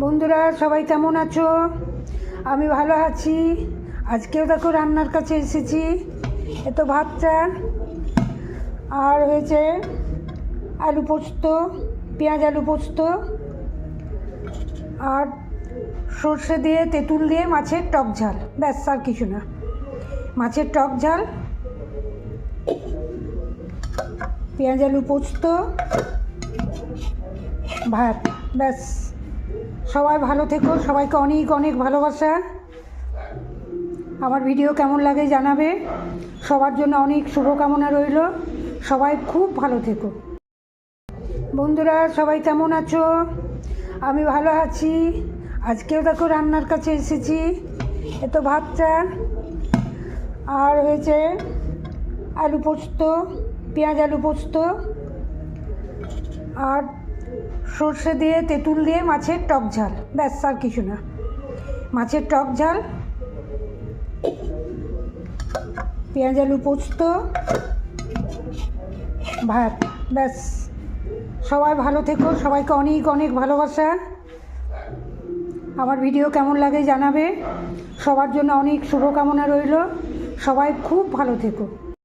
বন্ধুরা সবাই কেমন আছো? আমি ভালো আছি। আজকেও দেখো রান্নার কাছে এসেছি। এতো ভাতটা আর হয়েছে আলু পোস্ত, পেঁয়াজ আলু পোস্ত আর সর্ষে দিয়ে তেঁতুল দিয়ে মাছের টক ঝাল, ব্যাস আর কিছু না। মাছের টক ঝাল, পেঁয়াজ আলু পোস্ত, ভাত, ব্যাস। সবাই ভালো থেকো, সবাইকে অনেক অনেক ভালোবাসা। আমার ভিডিও কেমন লাগে জানাবে। সবার জন্য অনেক শুভকামনা রইল। সবাই খুব ভালো থেকো। বন্ধুরা সবাই কেমন আছো? আমি ভালো আছি। আজকেও দেখো রান্নার কাছে এসেছি। এতো ভাতটা আর হয়েছে আলু পোস্ত, পেঁয়াজ আলু পোস্ত আর সর্ষে দিয়ে তেঁতুল দিয়ে মাছের টক ঝাল, ব্যাস আর কিছু না। মাছের টক ঝাল, পেঁয়াজ আলু পোস্ত, ভাত, ব্যাস। সবাই ভালো থেকো, সবাইকে অনেক অনেক ভালোবাসা। আমার ভিডিও কেমন লাগে জানাবে। সবার জন্য অনেক শুভকামনা রইল। সবাই খুব ভালো থেকো।